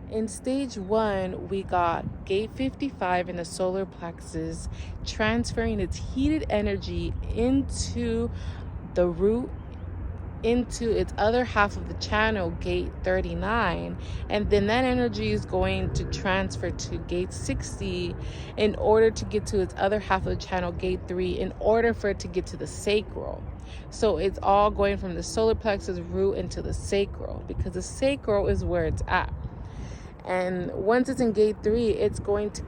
In stage 1, we got gate 55 in the solar plexus transferring its heated energy into the root, into its other half of the channel, gate 39, and then that energy is going to transfer to gate 60 in order to get to its other half of the channel, gate 3, in order for it to get to the sacral. So it's all going from the solar plexus root into the sacral, because the sacral is where it's at. And once it's in gate 3, it's going to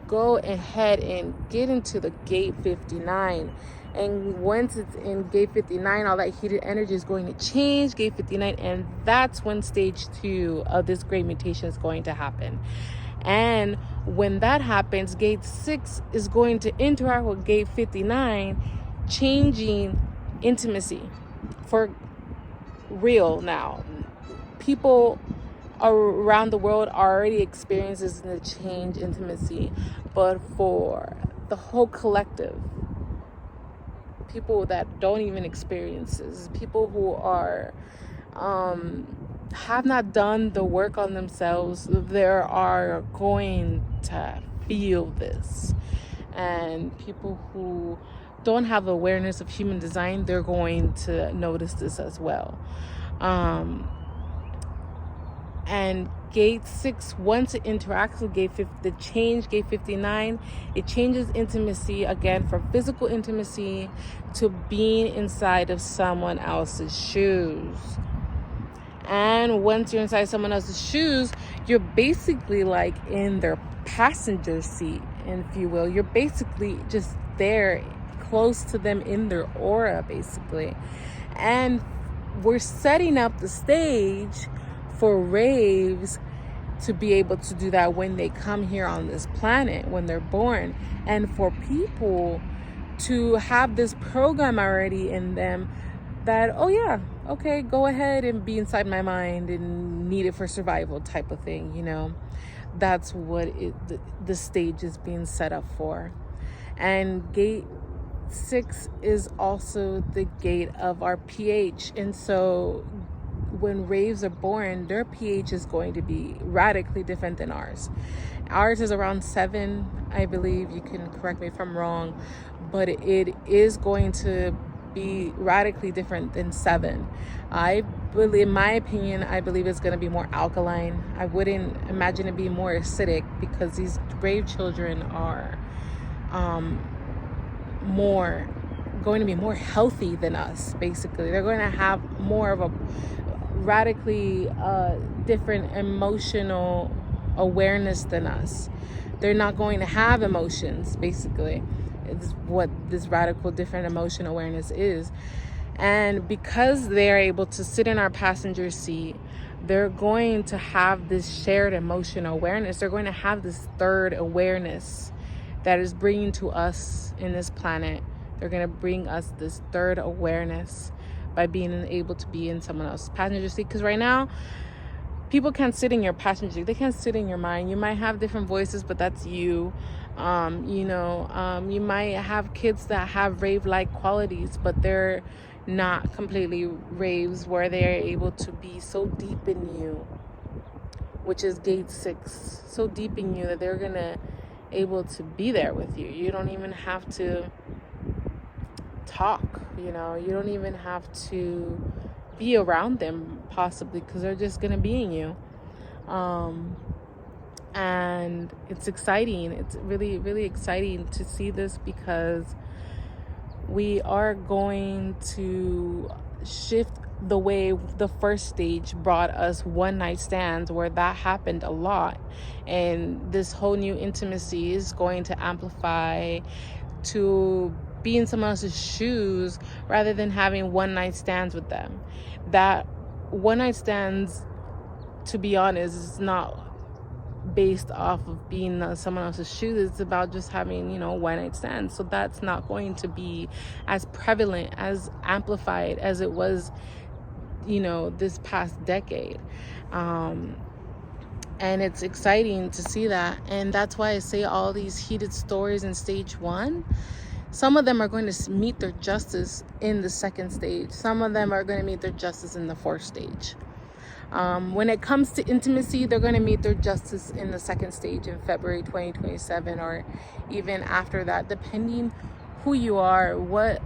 go ahead and get into the gate 59. And once it's in gate 59, all that heated energy is going to change gate 59. And that's when stage 2 of this great mutation is going to happen. And when that happens, gate 6 is going to interact with gate 59, changing intimacy for real now. People around the world already experiences the change intimacy, but for the whole collective, people that don't even experience this, people who are have not done the work on themselves, they are going to feel this. And people who don't have awareness of human design, they're going to notice this as well. And gate 6, once it interacts with gate 50, gate 59, it changes intimacy again from physical intimacy to being inside of someone else's shoes. And once you're inside someone else's shoes, you're basically like in their passenger seat, if you will. You're basically just there, close to them in their aura, basically. And we're setting up the stage for raves to be able to do that when they come here on this planet, when they're born, and for people to have this program already in them that, oh yeah, okay, go ahead and be inside my mind and need it for survival type of thing, you know. That's what the stage is being set up for. And gate 6 is also the gate of our pH, and so when raves are born, their pH is going to be radically different than ours. Ours is around 7, I believe. You can correct me if I'm wrong, but it is going to be radically different than 7. I believe, in my opinion, I believe it's going to be more alkaline. I wouldn't imagine it being more acidic, because these rave children are going to be more healthy than us. Basically, they're going to have more of a radically different emotional awareness than us. They're not going to have emotions, basically. It's what this radical different emotion awareness is. And because they're able to sit in our passenger seat, they're going to have this shared emotional awareness. They're going to have this third awareness that is bringing to us in this planet. They're going to bring us this third awareness by being able to be in someone else's passenger seat. Because right now, people can't sit in your passenger seat. They can't sit in your mind. You might have different voices, but that's you. You might have kids that have rave-like qualities, but they're not completely raves, where they're able to be so deep in you, which is gate 6, so deep in you that they're gonna able to be there with you. You don't even have to talk, you don't even have to be around them, possibly, because they're just gonna be in you. And it's exciting. It's really, really exciting to see this, because we are going to shift the way the first stage brought us one night stands, where that happened a lot, and this whole new intimacy is going to amplify to be in someone else's shoes rather than having one night stands with them. That one night stands, to be honest, is not based off of being in someone else's shoes. It's about just having, one night stands. So that's not going to be as prevalent, as amplified as it was, this past decade. And it's exciting to see that. And that's why I say all these heated stories in stage 1. Some of them are going to meet their justice in the second stage. Some of them are going to meet their justice in the fourth stage. When it comes to intimacy, they're going to meet their justice in the second stage in February 2027, or even after that, depending who you are, what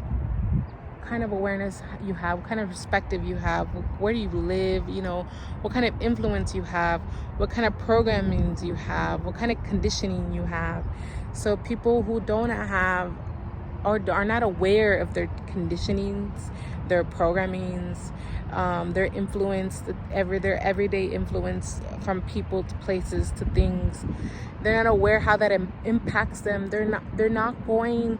kind of awareness you have, what kind of perspective you have, where do you live, what kind of influence you have, what kind of programmings you have, what kind of conditioning you have. So people who don't have or are not aware of their conditionings, their programmings, their influence, their everyday influence from people to places to things, they're not aware how that impacts them. They're not going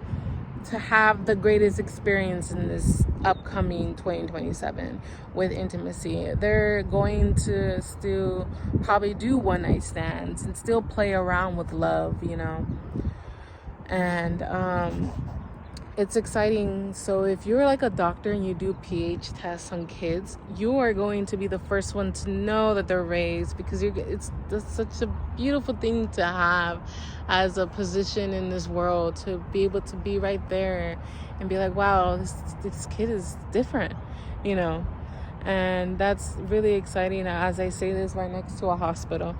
to have the greatest experience in this upcoming 2027 with intimacy. They're going to still probably do one night stands and still play around with love, and it's exciting. So if you're like a doctor and you do pH tests on kids, you are going to be the first one to know that they're raised, because it's such a beautiful thing to have as a position in this world, to be able to be right there and be like, wow, this kid is different, and that's really exciting as I say this right next to a hospital.